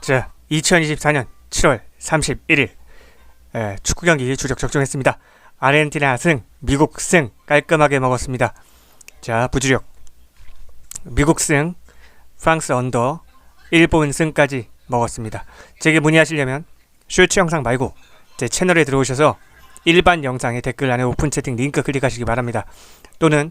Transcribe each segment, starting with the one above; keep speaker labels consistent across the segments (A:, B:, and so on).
A: 자, 2024년 7월 31일 축구 경기 주력 적중했습니다. 아르헨티나 승, 미국 승 깔끔하게 먹었습니다. 자, 부주력 미국 승, 프랑스 언더, 일본 승까지 먹었습니다. 제게 문의하시려면 쇼츠 영상 말고 제 채널에 들어오셔서 일반 영상의 댓글란에 오픈 채팅 링크 클릭하시기 바랍니다. 또는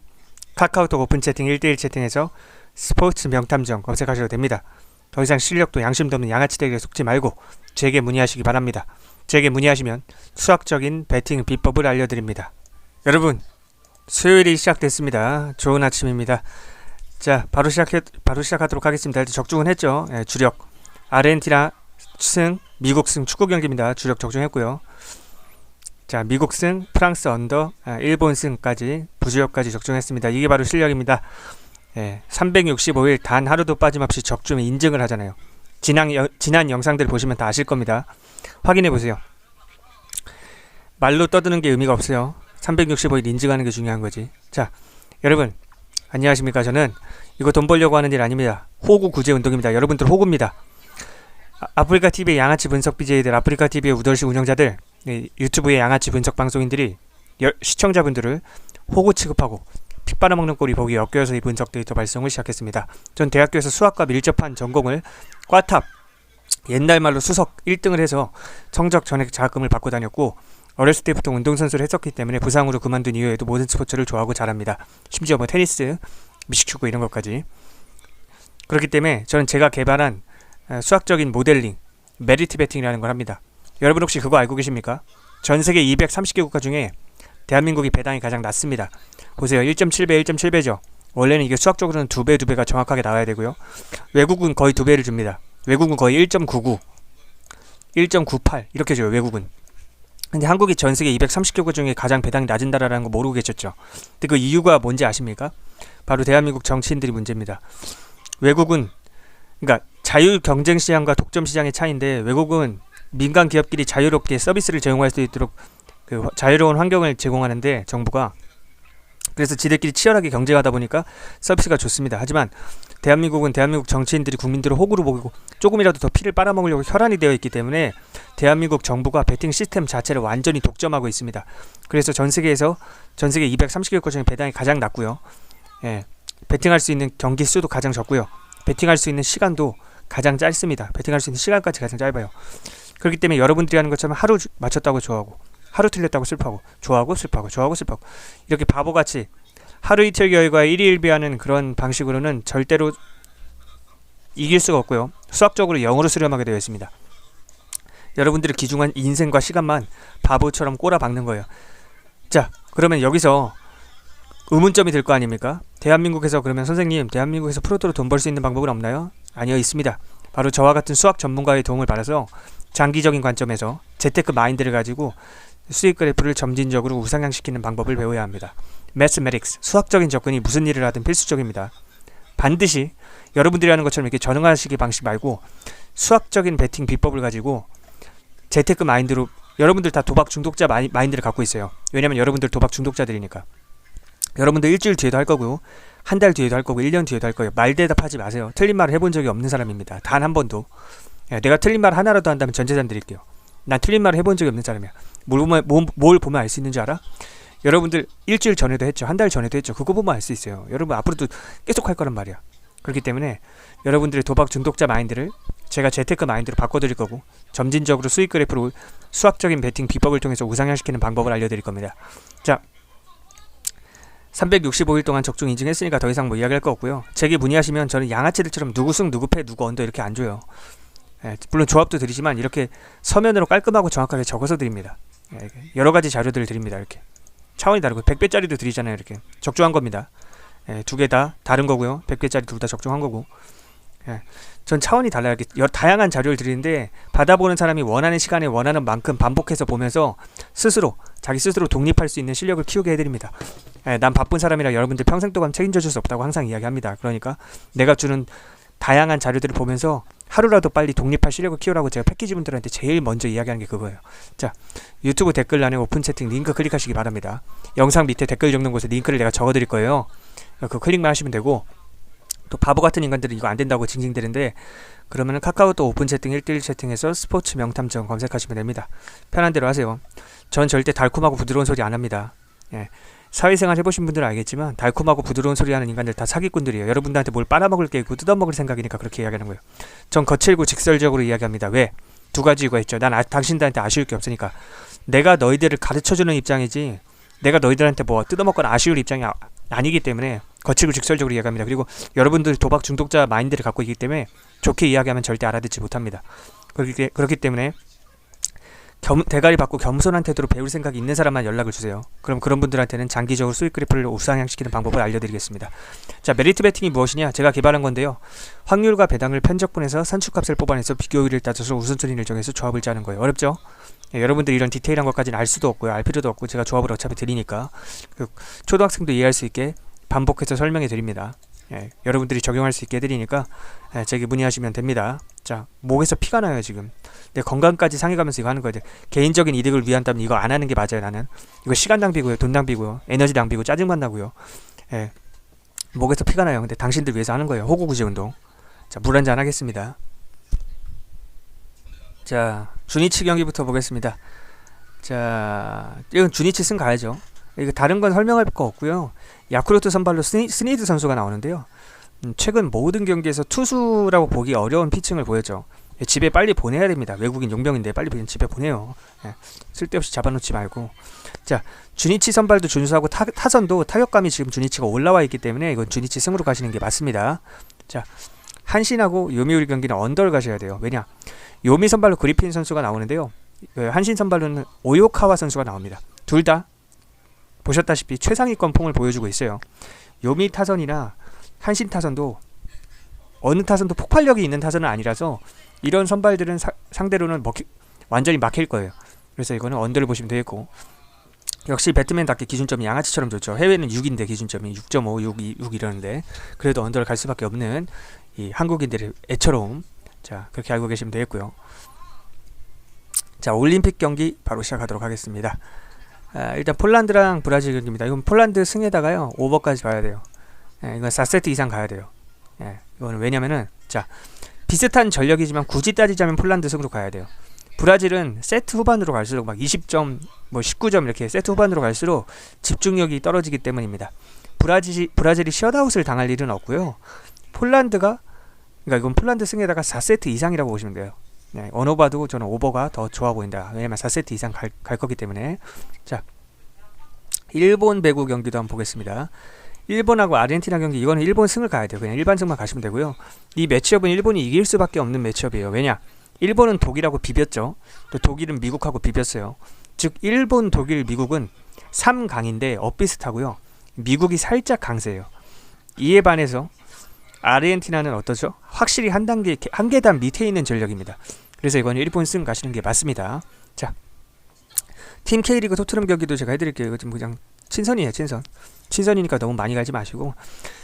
A: 카카오톡 오픈 채팅 1대1 채팅에서 스포츠 명탐정 검색하셔도 됩니다. 더 이상 실력도 양심도 없는 양아치 대결에 속지 말고 제게 문의하시기 바랍니다. 제게 문의하시면 수학적인 배팅 비법을 알려드립니다. 여러분, 수요일이 시작됐습니다. 좋은 아침입니다. 자, 바로 시작하도록 하겠습니다. 일단 적중은 했죠. 주력 아르헨티나 승, 미국 승 축구 경기입니다. 주력 적중했고요. 자, 미국 승, 프랑스 언더, 일본 승까지 부주력까지 적중했습니다. 이게 바로 실력입니다. 365일 단 하루도 빠짐없이 적중에 인증을 하잖아요. 지난 영상들 보시면 다 아실 겁니다. 확인해보세요. 말로 떠드는 게 의미가 없어요. 365일 인증하는 게 중요한 거지. 자, 여러분 안녕하십니까. 저는 이거 돈 벌려고 하는 일 아닙니다. 호구 구제 운동입니다. 여러분들 호구입니다. 아프리카TV의 양아치 분석 BJ들, 아프리카TV의 우덜시 운영자들, 유튜브의 양아치 분석 방송인들이 시청자분들을 호구 취급하고 피 빨아먹는 꼴이 보기 역겨워서 이 분석 데이터 발송을 시작했습니다. 전 대학교에서 수학과 밀접한 전공을 꽈탑, 옛날 말로 수석 1등을 해서 성적 전액 장학금을 받고 다녔고, 어렸을 때부터 운동선수를 했었기 때문에 부상으로 그만둔 이후에도 모든 스포츠를 좋아하고 잘합니다. 심지어 뭐 테니스, 미식축구 이런 것까지. 그렇기 때문에 저는 제가 개발한 수학적인 모델링, 메리트 배팅이라는 걸 합니다. 여러분 혹시 그거 알고 계십니까? 전 세계 230개 국가 중에 대한민국이 배당이 가장 낮습니다. 보세요. 1.7배, 1.7배죠. 원래는 이게 수학적으로는 2배, 2배가 정확하게 나와야 되고요. 외국은 거의 2배를 줍니다. 외국은 거의 1.99, 1.98 이렇게 줘요. 외국은. 근데 한국이 전 세계 230개 국가 중에 가장 배당이 낮은다라는 거 모르고 계셨죠? 근데 그 이유가 뭔지 아십니까? 바로 대한민국 정치인들이 문제입니다. 외국은, 그러니까 자율 경쟁 시장과 독점 시장의 차이인데, 외국은 민간 기업끼리 자유롭게 서비스를 제공할 수 있도록 그 자유로운 환경을 제공하는데, 정부가 그래서 지들끼리 치열하게 경쟁하다 보니까 서비스가 좋습니다. 하지만 대한민국은 대한민국 정치인들이 국민들을 호구로 보고 조금이라도 더 피를 빨아먹으려고 혈안이 되어 있기 때문에 대한민국 정부가 배팅 시스템 자체를 완전히 독점하고 있습니다. 그래서 전 세계 230개 국가 중에 배당이 가장 낮고요. 배팅할 수 있는 경기 수도 가장 적고요. 배팅할 수 있는 시간도 가장 짧습니다. 배팅할 수 있는 시간까지 가장 짧아요. 그렇기 때문에 여러분들이 하는 것처럼 하루 맞췄다고 좋아하고, 하루 틀렸다고 슬퍼하고, 좋아하고 슬퍼하고, 좋아하고 슬퍼하고, 이렇게 바보같이 하루 이틀 결과에 일희일비하는 그런 방식으로는 절대로 이길 수가 없고요. 수학적으로 0으로 수렴하게 되어 있습니다. 여러분들의 귀중한 인생과 시간만 바보처럼 꼬라박는 거예요. 자, 그러면 여기서 의문점이 들 거 아닙니까? 대한민국에서, 그러면 선생님, 대한민국에서 프로토로 돈 벌 수 있는 방법은 없나요? 아니요, 있습니다. 바로 저와 같은 수학 전문가의 도움을 받아서 장기적인 관점에서 재테크 마인드를 가지고 수익 그래프를 점진적으로 우상향시키는 방법을 배워야 합니다. 매스메틱스, 수학적인 접근이 무슨 일을 하든 필수적입니다. 반드시 여러분들이 하는 것처럼 이렇게 전응하시기 방식 말고 수학적인 배팅 비법을 가지고 재테크 마인드로, 여러분들 다 도박 중독자 마인드를 갖고 있어요. 왜냐면 여러분들 도박 중독자들이니까. 여러분들 일주일 뒤에도 할 거고요, 한 달 뒤에도 할 거고, 1년 뒤에도 할 거예요. 말대답하지 마세요. 틀린 말을 해본 적이 없는 사람입니다. 단 한 번도. 내가 틀린 말 하나라도 한다면 전 재산 드릴게요. 난 틀린 말을 해본 적이 없는 사람이야. 뭘 보면 알 수 있는 줄 알아? 여러분들 일주일 전에도 했죠. 한 달 전에도 했죠. 그거 보면 알 수 있어요. 여러분 앞으로도 계속 할 거란 말이야. 그렇기 때문에 여러분들의 도박 중독자 마인드를 제가 재테크 마인드로 바꿔드릴 거고, 점진적으로 수익 그래프로 수학적인 배팅 비법을 통해서 우상향시키는 방법을 알려드릴 겁니다. 자, 365일 동안 적중 인증했으니까 더 이상 뭐 이야기할 거 없고요. 제게 문의하시면 저는 양아치들처럼 누구 승, 누구 패, 누구 언더 이렇게 안 줘요. 물론 조합도 드리지만 이렇게 서면으로 깔끔하고 정확하게 적어서 드립니다. 여러가지 자료들을 드립니다. 이렇게 차원이 다르고 100배짜리도 드리잖아요. 이렇게 적중한 겁니다. 두 개 다 다른 거고요. 100배짜리 둘 다 적중한 거고. 전 차원이 달라요. 이렇게 다양한 자료를 드리는데, 받아보는 사람이 원하는 시간에 원하는 만큼 반복해서 보면서 자기 스스로 독립할 수 있는 실력을 키우게 해드립니다. 난 바쁜 사람이라 여러분들 평생 동안 책임져 줄 수 없다고 항상 이야기합니다. 그러니까 내가 주는 다양한 자료들을 보면서 하루라도 빨리 독립할 실력을 키우라고 제가 패키지분들한테 제일 먼저 이야기하는 게 그거예요. 자, 유튜브 댓글란에 오픈 채팅 링크 클릭하시기 바랍니다. 영상 밑에 댓글 적는 곳에 링크를 내가 적어드릴 거예요. 그 클릭만 하시면 되고, 또 바보 같은 인간들은 이거 안 된다고 징징대는데, 그러면은 카카오톡 오픈 채팅 1대1 채팅에서 스포츠 명탐정 검색하시면 됩니다. 편한 대로 하세요. 전 절대 달콤하고 부드러운 소리 안 합니다. 예. 사회생활 해보신 분들은 알겠지만 달콤하고 부드러운 소리 하는 인간들 다 사기꾼들이에요. 여러분들한테 뭘 빨아먹을 게 있고 뜯어먹을 생각이니까 그렇게 이야기하는 거예요. 전 거칠고 직설적으로 이야기합니다. 왜? 두 가지 이유가 있죠. 난 당신들한테 아쉬울 게 없으니까. 내가 너희들을 가르쳐주는 입장이지 내가 너희들한테 뭐 뜯어먹거나 아쉬울 입장이 아니기 때문에 거칠고 직설적으로 이야기합니다. 그리고 여러분들 도박 중독자 마인드를 갖고 있기 때문에 좋게 이야기하면 절대 알아듣지 못합니다. 그렇기 때문에 대가리 받고 겸손한 태도로 배울 생각이 있는 사람만 연락을 주세요. 그럼 그런 분들한테는 장기적으로 수익 그래프를 우상향시키는 방법을 알려드리겠습니다. 자, 메리트 베팅이 무엇이냐? 제가 개발한 건데요. 확률과 배당을 편적분해서 산출값을 뽑아내서 비교율을 따져서 우선순위를 정해서 조합을 짜는 거예요. 어렵죠? 예, 여러분들이 이런 디테일한 것까지는 알 수도 없고요. 알 필요도 없고 제가 조합을 어차피 드리니까 초등학생도 이해할 수 있게 반복해서 설명해 드립니다. 예, 여러분들이 적용할 수 있게 해드리니까 제게 문의하시면 됩니다. 자, 목에서 피가 나요 지금. 내 건강까지 상해가면서 이거 하는 거예요. 개인적인 이득을 위한다면 이거 안 하는 게 맞아요. 나는 이거 시간 낭비고요, 돈 낭비고요, 에너지 낭비고 짜증만 나고요. 예, 목에서 피가 나요. 근데 당신들 위해서 하는 거예요. 호구구제 운동. 자, 물 한잔 하겠습니다. 자, 주니치 경기부터 보겠습니다. 자, 이건 주니치 승 가야죠. 이거 다른 건 설명할 거 없고요. 야쿠르트 선발로 스니드 선수가 나오는데요. 최근 모든 경기에서 투수라고 보기 어려운 피칭을 보였죠. 집에 빨리 보내야 됩니다. 외국인 용병인데 빨리 집에 보내요. 예, 쓸데없이 잡아놓지 말고. 자, 주니치 선발도 준수하고 타선도 타격감이 지금 주니치가 올라와 있기 때문에 이건 주니치 승으로 가시는 게 맞습니다. 자, 한신하고 요미우리 경기는 언더를 가셔야 돼요. 왜냐? 요미 선발로 그리핀 선수가 나오는데요. 한신 선발로는 오요카와 선수가 나옵니다. 둘 다 보셨다시피 최상위권 폼을 보여주고 있어요. 요미 타선이나 한신 타선도 어느 타선도 폭발력이 있는 타선은 아니라서 이런 선발들은 상대로는 완전히 막힐 거예요. 그래서 이거는 언더를 보시면 되겠고, 역시 배트맨답게 기준점이 양아치처럼 좋죠. 해외는 6인데 기준점이 6.5, 6 이러는데 그래도 언더를 갈 수밖에 없는 이 한국인들의 애처로움. 자, 그렇게 알고 계시면 되겠고요. 자, 올림픽 경기 바로 시작하도록 하겠습니다. 일단 폴란드랑 브라질 경기입니다. 이건 폴란드 승에다가요 오버까지 봐야 돼요. 예, 이건 4세트 이상 가야 돼요. 예, 이거는 왜냐면은 자, 비슷한 전력이지만 굳이 따지자면 폴란드 승으로 가야 돼요. 브라질은 세트 후반으로 갈수록 막 20점, 뭐 19점 이렇게 세트 후반으로 갈수록 집중력이 떨어지기 때문입니다. 브라질이 셧아웃을 당할 일은 없고요. 그러니까 이건 폴란드 승에다가 4세트 이상이라고 보시면 돼요. 네, 어느 봐도 저는 오버가 더 좋아 보인다. 왜냐면 4세트 이상 갈 거기 때문에. 자, 일본 배구 경기도 한번 보겠습니다. 일본하고 아르헨티나 경기, 이거는 일본 승을 가야 돼요. 그냥 일반 승만 가시면 되고요. 이 매치업은 일본이 이길 수밖에 없는 매치업이에요. 왜냐? 일본은 독일하고 비볐죠. 또 독일은 미국하고 비볐어요. 즉 일본, 독일, 미국은 3강인데 엇비슷하고요. 미국이 살짝 강세예요. 이에 반해서 아르헨티나는 어떠죠? 확실히 한 계단 밑에 있는 전력입니다. 그래서 이건 일본 승 가시는 게 맞습니다. 자, 팀 K리그 토트넘 경기도 제가 해드릴게요. 이거 지금 그냥 친선이에요. 친선이니까 너무 많이 가지 마시고.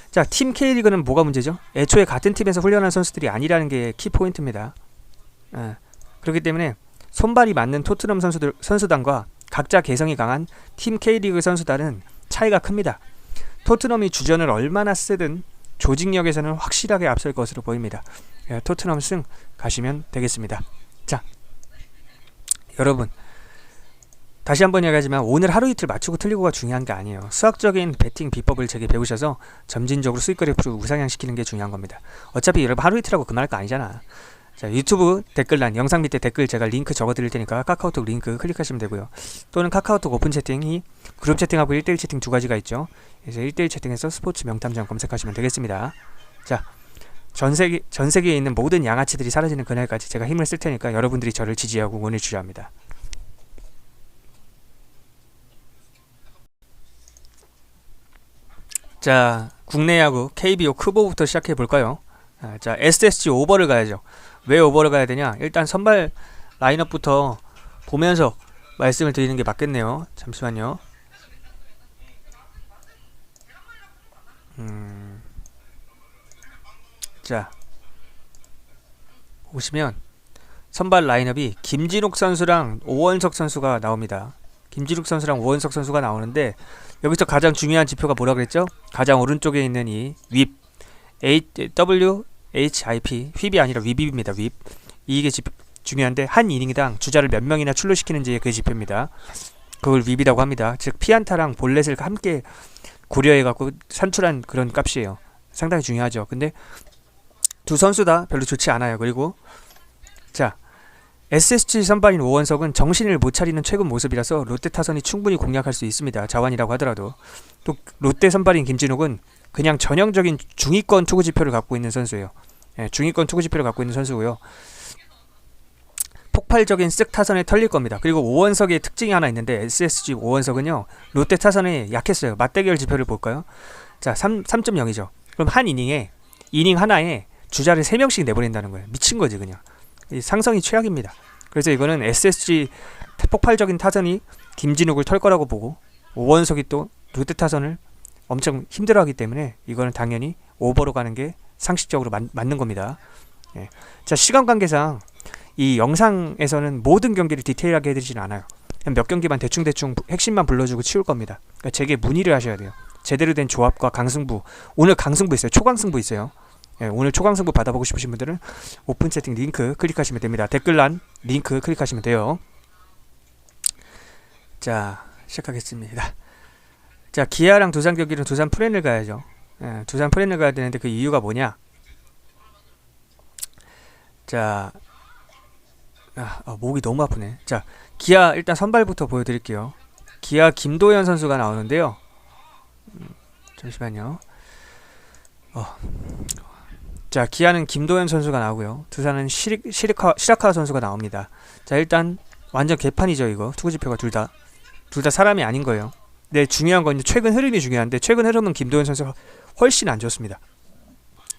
A: 자, 팀 K리그는 뭐가 문제죠? 애초에 같은 팀에서 훈련한 선수들이 아니라는 게 키포인트입니다. 그렇기 때문에 손발이 맞는 토트넘 선수단과 각자 개성이 강한 팀 K리그 선수단은 차이가 큽니다. 토트넘이 주전을 얼마나 세든 조직력에서는 확실하게 앞설 것으로 보입니다. 토트넘 승 가시면 되겠습니다. 자, 여러분 다시 한번 이야기하지만 오늘 하루 이틀 맞추고 틀리고가 중요한 게 아니에요. 수학적인 배팅 비법을 제게 배우셔서 점진적으로 수익 그래프를 우상향시키는 게 중요한 겁니다. 어차피 여러분 하루 이틀 하고 그만할 거 아니잖아. 자, 유튜브 댓글란 영상 밑에 댓글 제가 링크 적어 드릴 테니까 카카오톡 링크 클릭하시면 되고요. 또는 카카오톡 오픈 채팅이 그룹 채팅하고 1대1 채팅 두 가지가 있죠. 그래서 1대1 채팅에서 스포츠 명탐정 검색하시면 되겠습니다. 자, 전 세계에 있는 모든 양아치들이 사라지는 그날까지 제가 힘을 쓸 테니까 여러분들이 저를 지지하고 응원해 주셔야 합니다. 자, 국내 야구 KBO 크보부터 시작해 볼까요? 자, SSG 오버를 가야죠. 왜 오버를 가야 되냐? 일단 선발 라인업부터 보면서 말씀을 드리는 게 맞겠네요. 잠시만요. 자, 보시면 선발 라인업이 김진욱 선수랑 오원석 선수가 나옵니다. 김진욱 선수랑 오원석 선수가 나오는데 여기서 가장 중요한 지표가 뭐라 그랬죠? 가장 오른쪽에 있는 이 윗 WHIP, 휘비 아니라 위비입니다. 윗. 이게 중요한데 한 이닝당 주자를 몇 명이나 출루시키는지의 그 지표입니다. 그걸 윗이라고 합니다. 즉 피안타랑 볼넷을 함께 고려해갖고 산출한 그런 값이에요. 상당히 중요하죠. 근데 두 선수 다 별로 좋지 않아요. 그리고 자, SSG 선발인 오원석은 정신을 못 차리는 최근 모습이라서 롯데 타선이 충분히 공략할 수 있습니다. 자완이라고 하더라도. 또 롯데 선발인 김진욱은 그냥 전형적인 중위권 투구 지표를 갖고 있는 선수예요. 예, 중위권 투구 지표를 갖고 있는 선수고요. 폭발적인 쓱 타선에 털릴 겁니다. 그리고 오원석의 특징이 하나 있는데 SSG 오원석은요. 롯데 타선에 약했어요. 맞대결 지표를 볼까요? 자, 3.0이죠. 그럼 한 이닝 하나에 주자를 3명씩 내보낸다는 거예요. 미친 거지 그냥. 상성이 최악입니다. 그래서 이거는 SSG 폭발적인 타선이 김진욱을 털 거라고 보고 오원석이 또 롯데 타선을 엄청 힘들어하기 때문에 이거는 당연히 오버로 가는 게 상식적으로 맞는 겁니다. 예. 자, 시간 관계상 이 영상에서는 모든 경기를 디테일하게 해드리진 않아요. 그냥 몇 경기만 대충 핵심만 불러주고 치울 겁니다. 그러니까 제게 문의를 하셔야 돼요. 제대로 된 조합과 강승부. 오늘 강승부 있어요. 초강승부 있어요. 예, 오늘 초강승부 받아보고 싶으신 분들은 오픈 채팅 링크 클릭하시면 됩니다. 댓글란 링크 클릭하시면 돼요. 자, 시작하겠습니다. 자, 기아랑 두산 경기는 두산 프렌을 가야죠. 예, 두산 프렌을 가야 되는데 그 이유가 뭐냐? 자, 목이 너무 아프네. 자, 기아 일단 선발부터 보여드릴게요. 기아 김도현 선수가 나오는데요. 잠시만요. 자, 기아는 김도현 선수가 나오고요. 두산은 시라카 선수가 나옵니다. 자, 일단 완전 개판이죠. 이거 투구지표가 둘 다 사람이 아닌 거예요. 네, 중요한 건 최근 흐름이 중요한데 최근 흐름은 김도현 선수가 훨씬 안 좋습니다.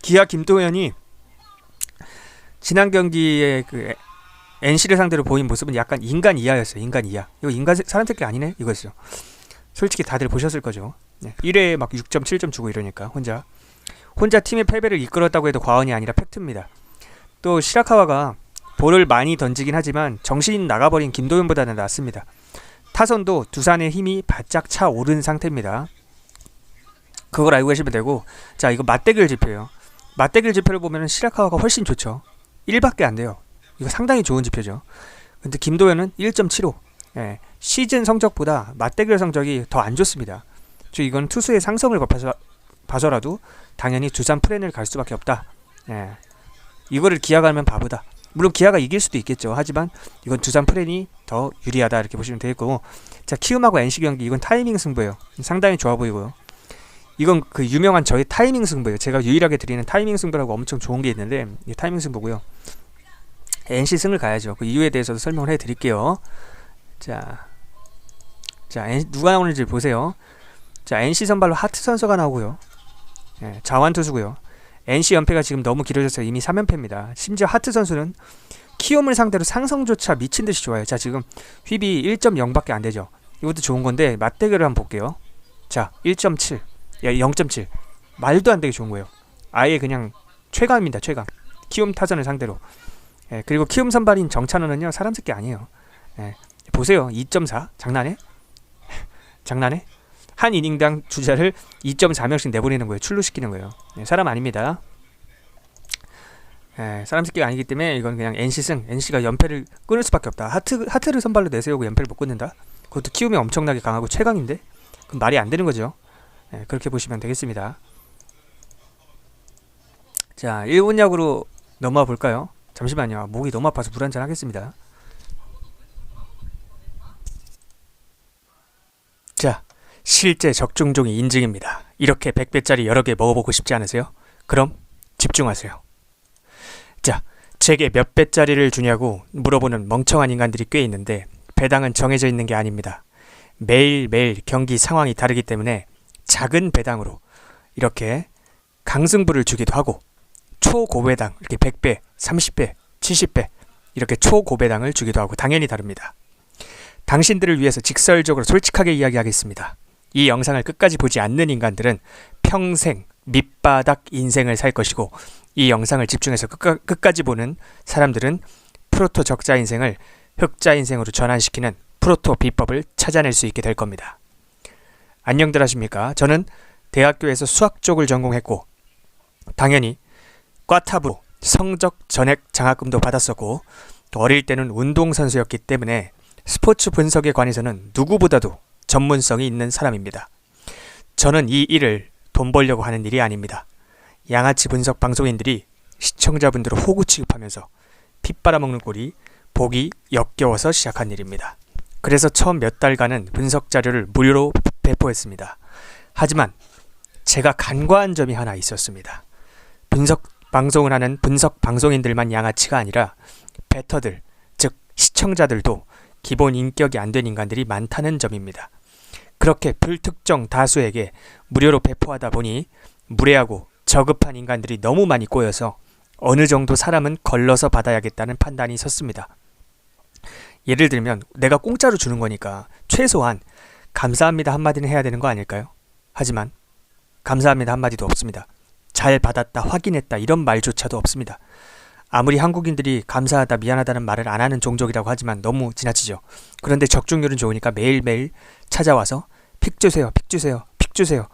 A: 기아 김도현이 지난 경기에 그 NC를 상대로 보인 모습은 약간 인간 이하였어요. 인간 이하. 이거 인간 사람 새끼 아니네? 이거였어요. 솔직히 다들 보셨을 거죠. 네, 1회에 막 6점, 7점 주고 이러니까 혼자 팀의 패배를 이끌었다고 해도 과언이 아니라 팩트입니다. 또 시라카와가 볼을 많이 던지긴 하지만 정신 나가버린 김도현보다는 낫습니다. 타선도 두산의 힘이 바짝 차오른 상태입니다. 그걸 알고 계시면 되고, 자, 이거 맞대결 지표예요. 맞대결 지표를 보면 시라카와가 훨씬 좋죠. 1밖에 안 돼요. 이거 상당히 좋은 지표죠. 근데 김도현은 1.75. 예, 시즌 성적보다 맞대결 성적이 더 안 좋습니다. 즉 이건 투수의 상성을 봐서라도 당연히 두산 프렌을 갈 수밖에 없다. 예, 이거를 기아가 하면 바보다. 물론 기아가 이길 수도 있겠죠. 하지만 이건 두산 프렌이 더 유리하다 이렇게 보시면 되겠고, 자, 키움하고 NC 경기 이건 타이밍 승부예요. 상당히 좋아 보이고요. 이건 그 유명한 저의 타이밍 승부예요. 제가 유일하게 드리는 타이밍 승부라고 엄청 좋은 게 있는데 이 타이밍 승부고요. NC 승을 가야죠. 그 이유에 대해서도 설명을 해드릴게요. 자, 누가 나오는지 보세요. 자, NC 선발로 하트 선수가 나오고요. 예, 자완 투수고요. NC 연패가 지금 너무 길어져서 이미 3연패입니다. 심지어 하트 선수는 키움을 상대로 상성조차 미친듯이 좋아요. 자, 지금 휘비 1.0밖에 안 되죠. 이것도 좋은 건데 맞대결을 한번 볼게요. 자, 1.7, 0.7 말도 안 되게 좋은 거예요. 아예 그냥 최강입니다. 최강. 키움 타선을 상대로. 예, 그리고 키움 선발인 정찬원은요 사람 새끼 아니에요. 예, 보세요. 2.4 장난해? 장난해? 한 이닝당 주자를 2.4명씩 내보내는 거예요. 출루시키는 거예요. 예, 사람 아닙니다. 예, 사람 새끼가 아니기 때문에 이건 그냥 NC승. NC가 연패를 끊을 수밖에 없다. 하트를 선발로 내세우고 연패를 못 끊는다. 그것도 키움이 엄청나게 강하고 최강인데 그럼 말이 안 되는 거죠. 예, 그렇게 보시면 되겠습니다. 자, 1분 야구로 넘어와 볼까요? 잠시만요. 목이 너무 아파서 물 한잔 하겠습니다. 자, 실제 적중종이 인증입니다. 이렇게 100배짜리 여러 개 먹어보고 싶지 않으세요? 그럼 집중하세요. 자, 제게 몇 배짜리를 주냐고 물어보는 멍청한 인간들이 꽤 있는데 배당은 정해져 있는 게 아닙니다. 매일매일 경기 상황이 다르기 때문에 작은 배당으로 이렇게 강승부를 주기도 하고 초고배당 이렇게 100배, 30배, 70배 이렇게 초고배당을 주기도 하고 당연히 다릅니다. 당신들을 위해서 직설적으로 솔직하게 이야기하겠습니다. 이 영상을 끝까지 보지 않는 인간들은 평생 밑바닥 인생을 살 것이고 이 영상을 집중해서 끝까지 보는 사람들은 프로토 적자 인생을 흑자 인생으로 전환시키는 프로토 비법을 찾아낼 수 있게 될 겁니다. 안녕들 하십니까? 저는 대학교에서 수학 쪽을 전공했고 당연히 과탑으로 성적 전액 장학금도 받았었고 또 어릴 때는 운동선수였기 때문에 스포츠 분석에 관해서는 누구보다도 전문성이 있는 사람입니다. 저는 이 일을 돈 벌려고 하는 일이 아닙니다. 양아치 분석 방송인들이 시청자분들을 호구 취급하면서 핏 빨아먹는 꼴이 보기 역겨워서 시작한 일입니다. 그래서 처음 몇 달간은 분석 자료를 무료로 배포했습니다. 하지만 제가 간과한 점이 하나 있었습니다. 분석 방송을 하는 분석 방송인들만 양아치가 아니라 베터들, 즉 시청자들도 기본 인격이 안 된 인간들이 많다는 점입니다. 그렇게 불특정 다수에게 무료로 배포하다 보니 무례하고 저급한 인간들이 너무 많이 꼬여서 어느 정도 사람은 걸러서 받아야겠다는 판단이 섰습니다. 예를 들면 내가 공짜로 주는 거니까 최소한 감사합니다 한마디는 해야 되는 거 아닐까요? 하지만 감사합니다 한마디도 없습니다. 잘 받았다, 확인했다 이런 말조차도 없습니다. 아무리 한국인들이 감사하다, 미안하다는 말을 안 하는 종족이라고 하지만 너무 지나치죠. 그런데 적중률은 좋으니까 매일매일 찾아와서 픽 주세요, 픽 주세요, 픽 주세요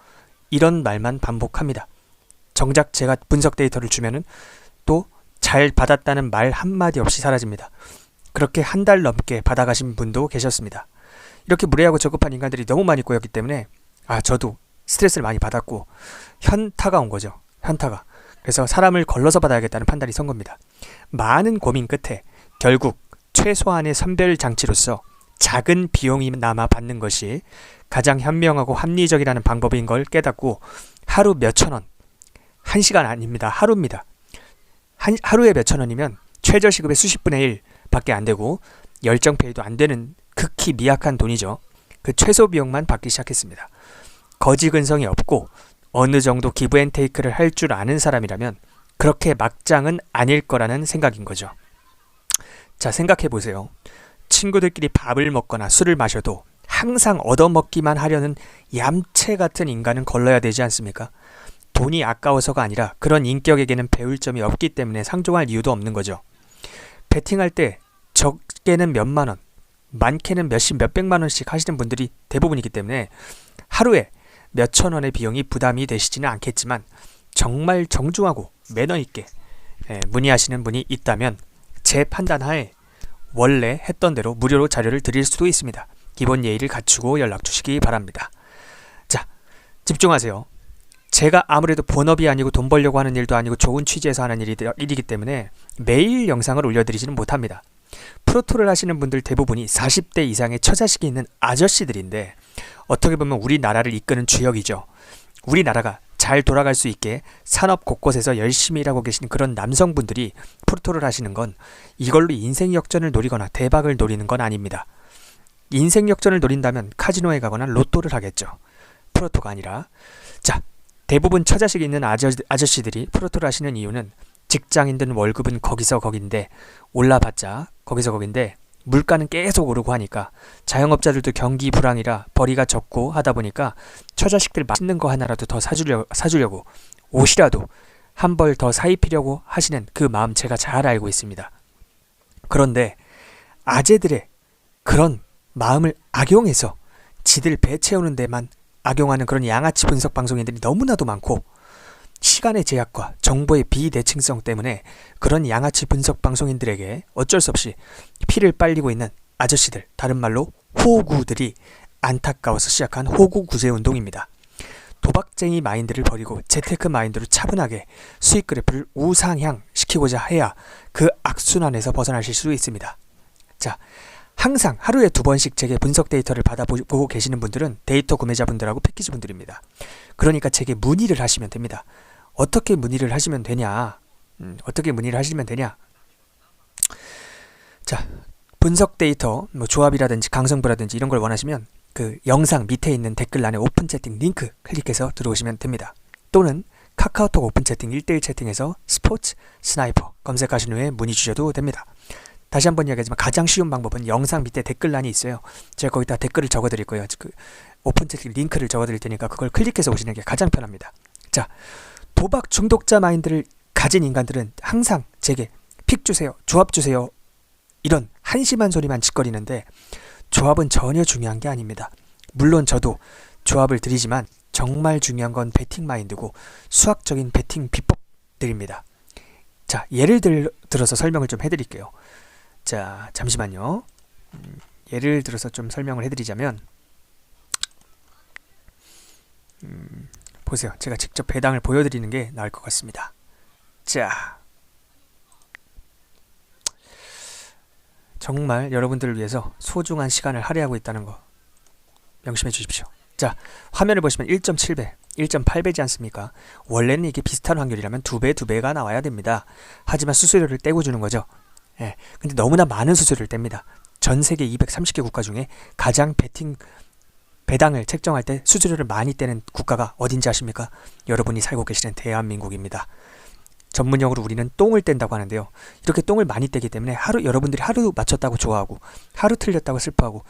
A: 이런 말만 반복합니다. 정작 제가 분석 데이터를 주면은 또 잘 받았다는 말 한마디 없이 사라집니다. 그렇게 한 달 넘게 받아가신 분도 계셨습니다. 이렇게 무례하고 저급한 인간들이 너무 많이 꼬였기 때문에 저도 스트레스를 많이 받았고 현타가 온 거죠. 현타가. 그래서 사람을 걸러서 받아야겠다는 판단이 선 겁니다. 많은 고민 끝에 결국 최소한의 선별 장치로서 작은 비용이나마 받는 것이 가장 현명하고 합리적이라는 방법인 걸 깨닫고 하루 몇천 원, 1시간 아닙니다. 하루입니다. 하루에 몇천 원이면 최저시급의 수십 분의 1 밖에 안 되고 열정페이도 안 되는 극히 미약한 돈이죠. 그 최소 비용만 받기 시작했습니다. 거지 근성이 없고 어느 정도 기브앤테이크를 할 줄 아는 사람이라면 그렇게 막장은 아닐 거라는 생각인 거죠. 자, 생각해 보세요. 친구들끼리 밥을 먹거나 술을 마셔도 항상 얻어먹기만 하려는 얌체 같은 인간은 걸러야 되지 않습니까? 돈이 아까워서가 아니라 그런 인격에게는 배울 점이 없기 때문에 상종할 이유도 없는 거죠. 베팅할 때 적게는 몇만 원, 많게는 몇십, 몇백만 원씩 하시는 분들이 대부분이기 때문에 하루에 몇천 원의 비용이 부담이 되시지는 않겠지만 정말 정중하고 매너 있게 문의하시는 분이 있다면 제 판단하에 원래 했던 대로 무료로 자료를 드릴 수도 있습니다. 기본 예의를 갖추고 연락 주시기 바랍니다. 자, 집중하세요. 제가 아무래도 본업이 아니고 돈 벌려고 하는 일도 아니고 좋은 취지에서 하는 일이기 때문에 매일 영상을 올려드리지는 못합니다. 프로토를 하시는 분들 대부분이 40대 이상의 처자식이 있는 아저씨들인데 어떻게 보면 우리나라를 이끄는 주역이죠. 우리나라가 잘 돌아갈 수 있게 산업 곳곳에서 열심히 일하고 계신 그런 남성분들이 프로토를 하시는 건 이걸로 인생 역전을 노리거나 대박을 노리는 건 아닙니다. 인생 역전을 노린다면 카지노에 가거나 로또를 하겠죠. 프로토가 아니라. 자, 대부분 처자식이 있는 아저씨들이 프로토를 하시는 이유는 직장인들은 월급은 거기서 거긴데 올라봤자 거기서 거긴데 물가는 계속 오르고 하니까 자영업자들도 경기 불황이라 벌이가 적고 하다 보니까 처자식들 맛있는 거 하나라도 더 사주려고 옷이라도 한 벌 더 사입히려고 하시는 그 마음 제가 잘 알고 있습니다. 그런데 아재들의 그런 마음을 악용해서 지들 배 채우는 데만 악용하는 그런 양아치 분석 방송인들이 너무나도 많고 시간의 제약과 정보의 비대칭성 때문에 그런 양아치 분석 방송인들에게 어쩔 수 없이 피를 빨리고 있는 아저씨들, 다른 말로 호구들이 안타까워서 시작한 호구 구제 운동입니다. 도박쟁이 마인드를 버리고 재테크 마인드로 차분하게 수익 그래프를 우상향 시키고자 해야 그 악순환에서 벗어나실 수 있습니다. 자, 항상 하루에 2번씩 제게 분석 데이터를 받아보고 계시는 분들은 데이터 구매자분들하고 패키지 분들입니다. 그러니까 제게 문의를 하시면 됩니다. 어떻게 문의를 하시면 되냐? 자, 분석 데이터, 조합이라든지 강성부라든지 이런 걸 원하시면 그 영상 밑에 있는 댓글란에 오픈 채팅 링크 클릭해서 들어오시면 됩니다. 또는 카카오톡 오픈 채팅 1대1 채팅에서 스포츠 스나이퍼 검색하신 후에 문의 주셔도 됩니다. 다시 한번 이야기하지만 가장 쉬운 방법은 영상 밑에 댓글란이 있어요. 제가 거기다 댓글을 적어드릴 거예요. 그 오픈 채팅 링크를 적어드릴 테니까 그걸 클릭해서 오시는 게 가장 편합니다. 자, 도박 중독자 마인드를 가진 인간들은 항상 제게 픽 주세요, 조합 주세요 이런 한심한 소리만 짓거리는데 조합은 전혀 중요한 게 아닙니다. 물론 저도 조합을 드리지만 정말 중요한 건 베팅 마인드고 수학적인 베팅 비법들입니다. 자, 예를 들어서 설명을 좀 해드릴게요. 자, 잠시만요. 예를 들어서 좀 설명을 해드리자면 보세요. 제가 직접 배당을 보여드리는 게 나을 것 같습니다. 자, 정말 여러분들을 위해서 소중한 시간을 할애하고 있다는 거 명심해 주십시오. 자, 화면을 보시면 1.7배, 1.8배지 않습니까? 원래는 이게 비슷한 확률이라면 2배, 2배가 나와야 됩니다. 하지만 수수료를 떼고 주는 거죠. 예, 근데 너무나 많은 수수료를 뗍니다. 전 세계 230개 국가 중에 가장 배당을 책정할 때 수수료를 많이 떼는 국가가 어딘지 아십니까? 여러분이 살고 계시는 대한민국입니다. 전문용어로 우리는 똥을 뗀다고 하는데요. 이렇게 똥을 많이 떼기 때문에 여러분들이 하루 맞췄다고 좋아하고 하루 틀렸다고 슬퍼하고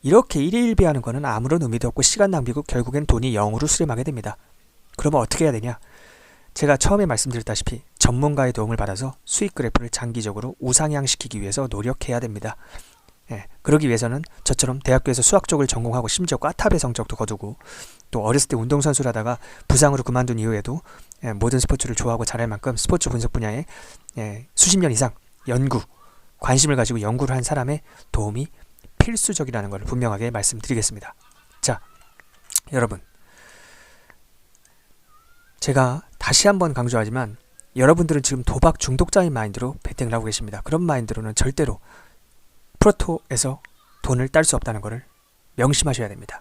A: 이렇게 일일비하는 거는 아무런 의미도 없고 시간 낭비고 결국엔 돈이 0으로 수렴하게 됩니다. 그러면 어떻게 해야 되냐? 제가 처음에 말씀드렸다시피 전문가의 도움을 받아서 수익 그래프를 장기적으로 우상향시키기 위해서 노력해야 됩니다. 예, 그러기 위해서는 저처럼 대학교에서 수학 쪽을 전공하고 심지어 꽈탑의 성적도 거두고 또 어렸을 때 운동선수를 하다가 부상으로 그만둔 이후에도 모든 스포츠를 좋아하고 잘할 만큼 스포츠 분석 분야에 수십 년 이상 관심을 가지고 연구를 한 사람의 도움이 필수적이라는 걸 분명하게 말씀드리겠습니다. 자, 여러분, 제가 다시 한번 강조하지만 여러분들은 지금 도박 중독자인 마인드로 베팅을 하고 계십니다. 그런 마인드로는 절대로 프로토에서 돈을 딸 수 없다는 것을 명심하셔야 됩니다.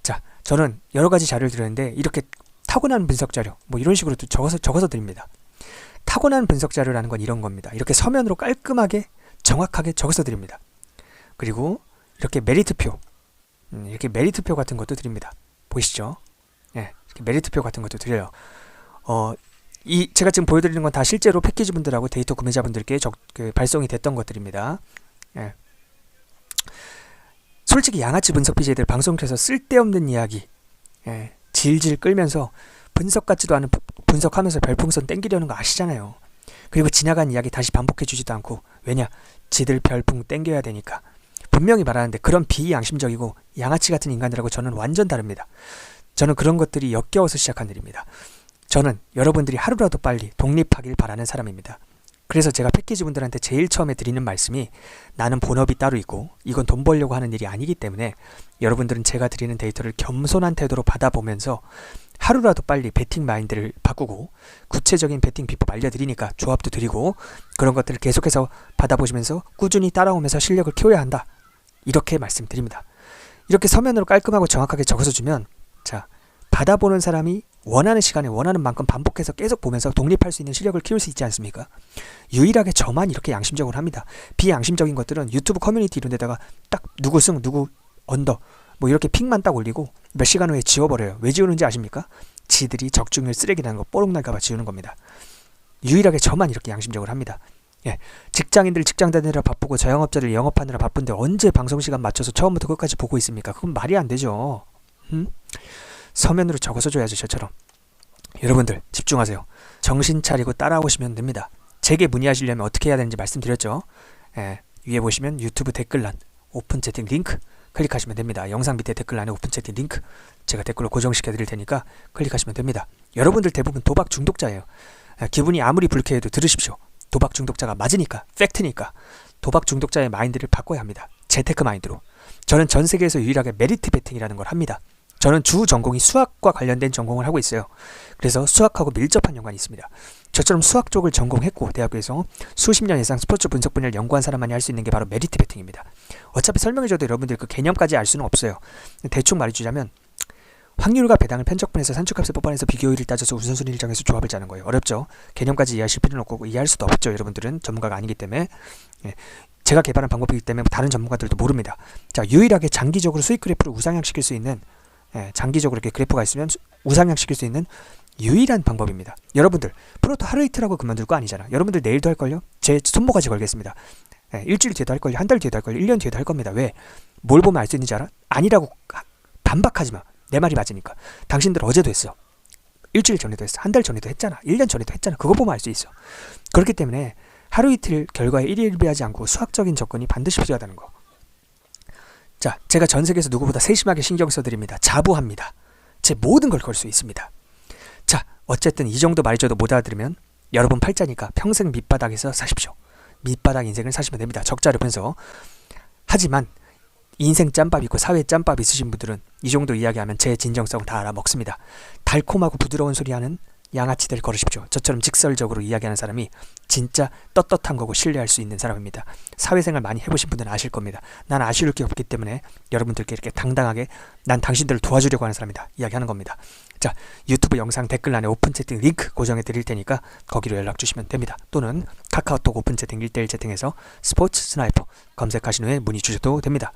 A: 자, 저는 여러 가지 자료를 드렸는데 이렇게 타고난 분석 자료 뭐 이런 식으로 적어서 드립니다. 타고난 분석 자료라는 건 이런 겁니다. 이렇게 서면으로 깔끔하게 정확하게 적어서 드립니다. 그리고 이렇게 메리트표 같은 것도 드립니다. 보이시죠? 예, 이렇게 메리트표 같은 것도 드려요. 제가 지금 보여드리는 건 다 실제로 패키지 분들하고 데이터 구매자분들께 발송이 됐던 것들입니다. 예. 솔직히 양아치 분석 BJ들 방송에서 쓸데없는 이야기 질질 끌면서 분석 같지도 않은 분석하면서 별풍선 땡기려는 거 아시잖아요. 그리고 지나간 이야기 다시 반복해 주지도 않고 왜냐? 지들 별풍 땡겨야 되니까. 분명히 말하는데 그런 비양심적이고 양아치 같은 인간들하고 저는 완전 다릅니다. 저는 그런 것들이 역겨워서 시작한 일입니다. 저는 여러분들이 하루라도 빨리 독립하길 바라는 사람입니다. 그래서 제가 패키지 분들한테 제일 처음에 드리는 말씀이 나는 본업이 따로 있고 이건 돈 벌려고 하는 일이 아니기 때문에 여러분들은 제가 드리는 데이터를 겸손한 태도로 받아보면서 하루라도 빨리 베팅 마인드를 바꾸고 구체적인 베팅 비법 알려드리니까 조합도 드리고 그런 것들을 계속해서 받아보시면서 꾸준히 따라오면서 실력을 키워야 한다. 이렇게 말씀드립니다. 이렇게 서면으로 깔끔하고 정확하게 적어서 주면 자, 받아보는 사람이 원하는 시간에 원하는 만큼 반복해서 계속 보면서 독립할 수 있는 실력을 키울 수 있지 않습니까? 유일하게 저만 이렇게 양심적으로 합니다. 비양심적인 것들은 유튜브 커뮤니티 이런 데다가 딱 누구 승 누구 언더 뭐 이렇게 픽만 딱 올리고 몇 시간 후에 지워버려요. 왜 지우는지 아십니까? 지들이 적중률 쓰레기라는 거 뽀록날까봐 지우는 겁니다. 유일하게 저만 이렇게 양심적으로 합니다. 예, 직장인들 직장 다니느라 바쁘고 자영업자들 영업하느라 바쁜데 언제 방송시간 맞춰서 처음부터 끝까지 보고 있습니까? 그건 말이 안 되죠. 서면으로 적어서 줘야죠. 저처럼. 여러분들 집중하세요. 정신 차리고 따라오시면 됩니다. 제게 문의하시려면 어떻게 해야 되는지 말씀드렸죠. 예, 위에 보시면 유튜브 댓글란 오픈 채팅 링크 클릭하시면 됩니다. 영상 밑에 댓글란에 오픈 채팅 링크 제가 댓글로 고정시켜 드릴 테니까 클릭하시면 됩니다. 여러분들 대부분 도박 중독자예요. 기분이 아무리 불쾌해도 들으십시오. 도박 중독자가 맞으니까 팩트니까 도박 중독자의 마인드를 바꿔야 합니다. 재테크 마인드로. 저는 전 세계에서 유일하게 메리트 베팅이라는 걸 합니다. 저는 주 전공이 수학과 관련된 전공을 하고 있어요. 그래서 수학하고 밀접한 연관이 있습니다. 저처럼 수학 쪽을 전공했고 대학교에서 수십 년 이상 스포츠 분석 분야를 연구한 사람만이 할 수 있는 게 바로 메리트 베팅입니다. 어차피 설명해줘도 여러분들 그 개념까지 알 수는 없어요. 대충 말해주자면 확률과 배당을 편적분해서 산출값을 뽑아내서 비교율을 따져서 우선순위를 정해서 조합을 짜는 거예요. 어렵죠? 개념까지 이해하실 필요는 없고 이해할 수도 없죠. 여러분들은 전문가가 아니기 때문에. 제가 개발한 방법이기 때문에 다른 전문가들도 모릅니다. 자, 유일하게 장기적으로 수익 그래프를 우상향시킬 수 있는 장기적으로 이렇게 그래프가 있으면 우상향시킬 수 있는 유일한 방법입니다. 여러분들 프로토 하루 이틀하고 그만둘 거 아니잖아. 여러분들 내일도 할걸요? 제 손모가지 걸겠습니다. 일주일 뒤에도 할걸요? 한 달 뒤에도 할걸요? 1년 뒤에도 할 겁니다. 왜? 뭘 보면 알 수 있는지 알아? 아니라고 반박하지 마. 내 말이 맞으니까. 당신들 어제도 했어. 일주일 전에도 했어. 한 달 전에도 했잖아. 1년 전에도 했잖아. 그거 보면 알 수 있어. 그렇기 때문에 하루 이틀 결과에 일일비하지 않고 수학적인 접근이 반드시 필요하다는 거. 자, 제가 전 세계에서 누구보다 세심하게 신경 써드립니다. 자부합니다. 제 모든 걸 걸 수 있습니다. 자, 어쨌든 이 정도 말해줘도 못 알아들으면 여러분 팔자니까 평생 밑바닥에서 사십시오. 밑바닥 인생을 사시면 됩니다. 적자를 보면서. 하지만 인생 짬밥 있고 사회 짬밥 있으신 분들은 이 정도 이야기하면 제 진정성을 다 알아먹습니다. 달콤하고 부드러운 소리 하는 양아치들 걸으십시오. 저처럼 직설적으로 이야기하는 사람이 진짜 떳떳한 거고 신뢰할 수 있는 사람입니다. 사회생활 많이 해보신 분들은 아실 겁니다. 난 아쉬울 게 없기 때문에 여러분들께 이렇게 당당하게 난 당신들을 도와주려고 하는 사람이다 이야기하는 겁니다. 자, 유튜브 영상 댓글란에 오픈 채팅 링크 고정해 드릴 테니까 거기로 연락 주시면 됩니다. 또는 카카오톡 오픈 채팅 1대1 채팅에서 스포츠 스나이퍼 검색하신 후에 문의 주셔도 됩니다.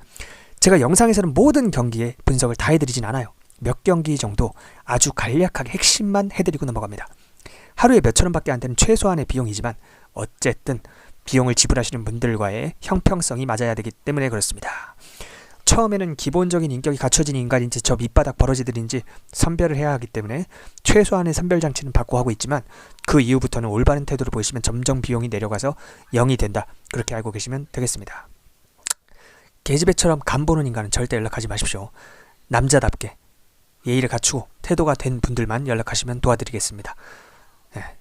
A: 제가 영상에서는 모든 경기의 분석을 다 해드리진 않아요. 몇 경기 정도 아주 간략하게 핵심만 해드리고 넘어갑니다. 하루에 몇천 원밖에 안 되는 최소한의 비용이지만 어쨌든 비용을 지불하시는 분들과의 형평성이 맞아야 되기 때문에 그렇습니다. 처음에는 기본적인 인격이 갖춰진 인간인지 저 밑바닥 버러지들인지 선별을 해야 하기 때문에 최소한의 선별장치는 받고 하고 있지만 그 이후부터는 올바른 태도를 보이시면 점점 비용이 내려가서 0이 된다. 그렇게 알고 계시면 되겠습니다. 계집애처럼 간보는 인간은 절대 연락하지 마십시오. 남자답게 예의를 갖추고 태도가 된 분들만 연락하시면 도와드리겠습니다.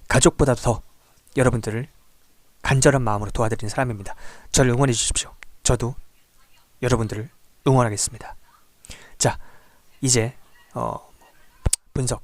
A: 가족보다도 더 여러분들을 간절한 마음으로 도와드리는 사람입니다. 저를 응원해 주십시오. 저도 여러분들을 응원하겠습니다. 자, 이제 분석